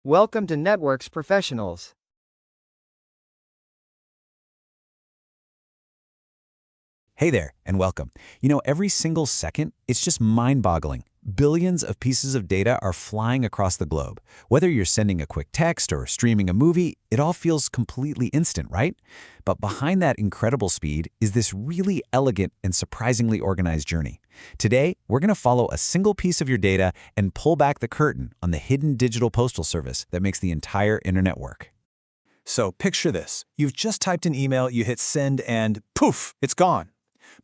Welcome to Networks Professionals. Hey there, and welcome. Every single second, it's just mind-boggling. Billions of pieces of data are flying across the globe. Whether you're sending a quick text or streaming a movie, it all feels completely instant, right? But behind that incredible speed is this really elegant and surprisingly organized journey. Today, we're going to follow a single piece of your data and pull back the curtain on the hidden digital postal service that makes the entire internet work. So picture this. You've just typed an email, you hit send, and poof, it's gone.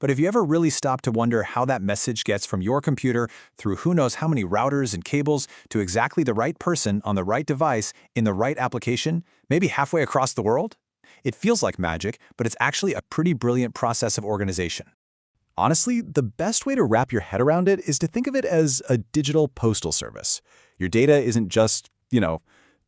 But have you ever really stopped to wonder how that message gets from your computer through who knows how many routers and cables to exactly the right person on the right device in the right application, maybe halfway across the world? It feels like magic, but it's actually a pretty brilliant process of organization. Honestly, the best way to wrap your head around it is to think of it as a digital postal service. Your data isn't just,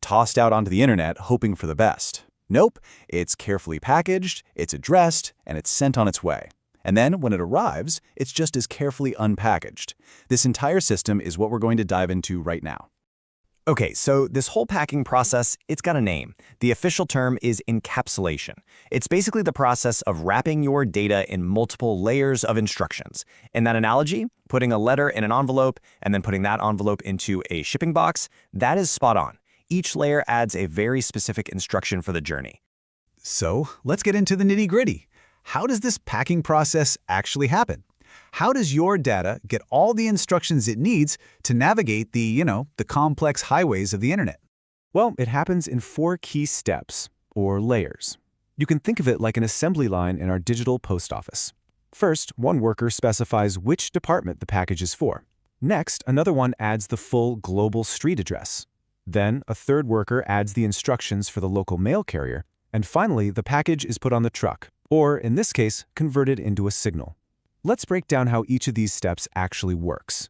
tossed out onto the internet hoping for the best. Nope, it's carefully packaged, it's addressed, and it's sent on its way. And then, when it arrives, it's just as carefully unpackaged. This entire system is what we're going to dive into right now. Okay, so this whole packing process, it's got a name. The official term is encapsulation. It's basically the process of wrapping your data in multiple layers of instructions. In that analogy, putting a letter in an envelope and then putting that envelope into a shipping box, that is spot on. Each layer adds a very specific instruction for the journey. So, let's get into the nitty-gritty. How does this packing process actually happen? How does your data get all the instructions it needs to navigate the complex highways of the internet? Well, it happens in 4 key steps, or layers. You can think of it like an assembly line in our digital post office. First, one worker specifies which department the package is for. Next, another one adds the full global street address. Then, a third worker adds the instructions for the local mail carrier. And finally, the package is put on the truck, or in this case, converted into a signal. Let's break down how each of these steps actually works.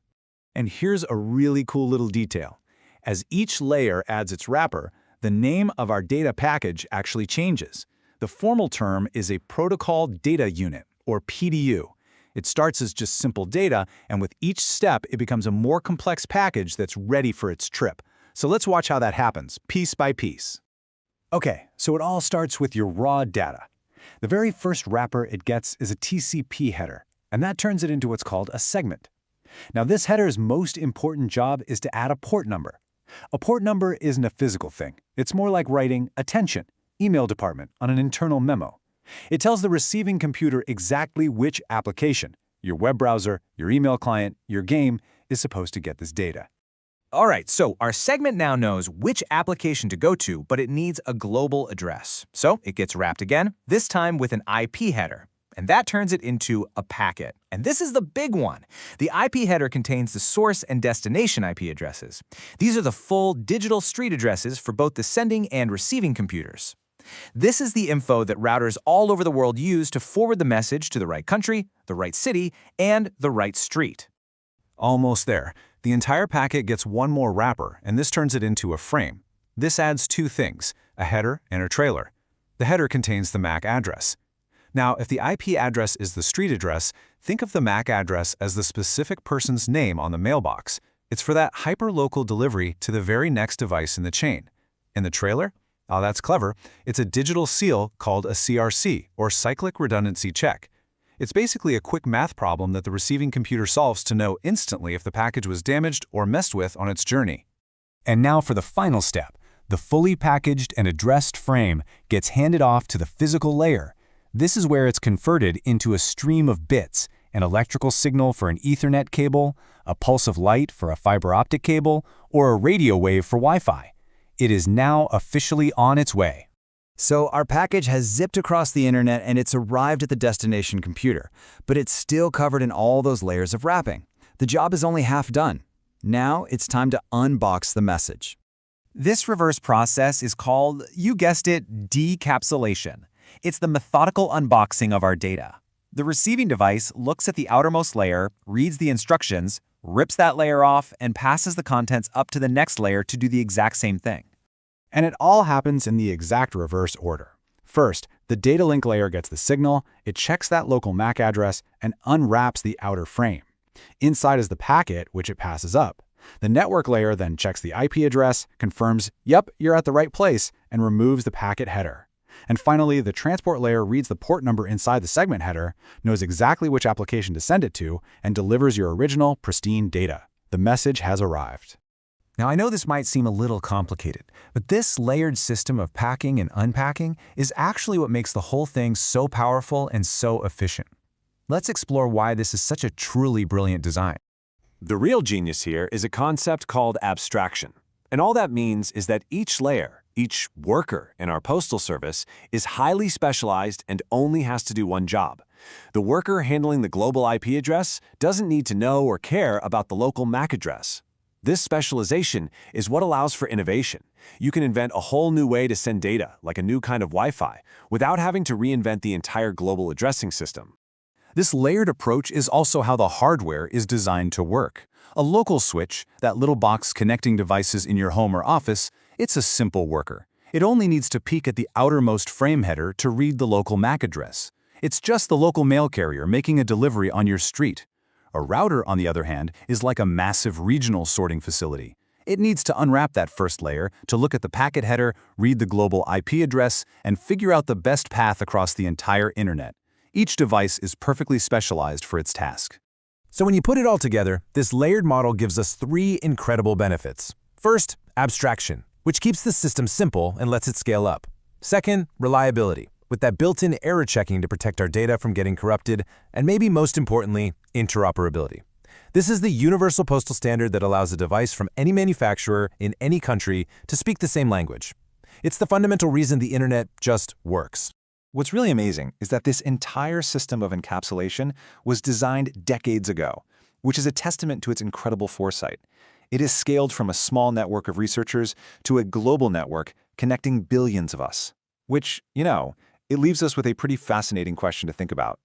And here's a really cool little detail. As each layer adds its wrapper, the name of our data package actually changes. The formal term is a Protocol Data Unit, or PDU. It starts as just simple data, and with each step, it becomes a more complex package that's ready for its trip. So let's watch how that happens, piece by piece. Okay, so it all starts with your raw data. The very first wrapper it gets is a TCP header, and that turns it into what's called a segment. Now, this header's most important job is to add a port number. A port number isn't a physical thing. It's more like writing "Attention, email department" on an internal memo. It tells the receiving computer exactly which application, your web browser, your email client, your game, is supposed to get this data. All right, so our segment now knows which application to go to, but it needs a global address. So it gets wrapped again, this time with an IP header. And that turns it into a packet. And this is the big one. The IP header contains the source and destination IP addresses. These are the full digital street addresses for both the sending and receiving computers. This is the info that routers all over the world use to forward the message to the right country, the right city, and the right street. Almost there. The entire packet gets one more wrapper, and this turns it into a frame. This adds 2 things, a header and a trailer. The header contains the MAC address. Now, if the IP address is the street address, think of the MAC address as the specific person's name on the mailbox. It's for that hyperlocal delivery to the very next device in the chain. And the trailer? Oh, that's clever. It's a digital seal called a CRC, or cyclic redundancy check. It's basically a quick math problem that the receiving computer solves to know instantly if the package was damaged or messed with on its journey. And now for the final step. The fully packaged and addressed frame gets handed off to the physical layer. This is where it's converted into a stream of bits, an electrical signal for an Ethernet cable, a pulse of light for a fiber optic cable, or a radio wave for Wi-Fi. It is now officially on its way. So our package has zipped across the internet and it's arrived at the destination computer, but it's still covered in all those layers of wrapping. The job is only half done. Now it's time to unbox the message. This reverse process is called, you guessed it, decapsulation. It's the methodical unboxing of our data. The receiving device looks at the outermost layer, reads the instructions, rips that layer off, and passes the contents up to the next layer to do the exact same thing. And it all happens in the exact reverse order. First, the data link layer gets the signal, it checks that local MAC address, and unwraps the outer frame. Inside is the packet, which it passes up. The network layer then checks the IP address, confirms, yep, you're at the right place, and removes the packet header. And finally, the transport layer reads the port number inside the segment header, knows exactly which application to send it to, and delivers your original, pristine data. The message has arrived. Now, I know this might seem a little complicated, but this layered system of packing and unpacking is actually what makes the whole thing so powerful and so efficient. Let's explore why this is such a truly brilliant design. The real genius here is a concept called abstraction. And all that means is that each layer, each worker in our postal service, is highly specialized and only has to do one job. The worker handling the global IP address doesn't need to know or care about the local MAC address. This specialization is what allows for innovation. You can invent a whole new way to send data, like a new kind of Wi-Fi, without having to reinvent the entire global addressing system. This layered approach is also how the hardware is designed to work. A local switch, that little box connecting devices in your home or office, it's a simple worker. It only needs to peek at the outermost frame header to read the local MAC address. It's just the local mail carrier making a delivery on your street. A router, on the other hand, is like a massive regional sorting facility. It needs to unwrap that first layer to look at the packet header, read the global IP address, and figure out the best path across the entire internet. Each device is perfectly specialized for its task. So when you put it all together, this layered model gives us three incredible benefits. First, abstraction, which keeps the system simple and lets it scale up. Second, reliability, with that built-in error checking to protect our data from getting corrupted, and maybe most importantly, interoperability. This is the universal postal standard that allows a device from any manufacturer in any country to speak the same language. It's the fundamental reason the internet just works. What's really amazing is that this entire system of encapsulation was designed decades ago, which is a testament to its incredible foresight. It is scaled from a small network of researchers to a global network connecting billions of us. Which, it leaves us with a pretty fascinating question to think about.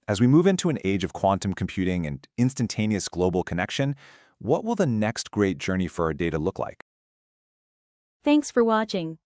As we move into an age of quantum computing and instantaneous global connection, what will the next great journey for our data look like? Thanks for watching.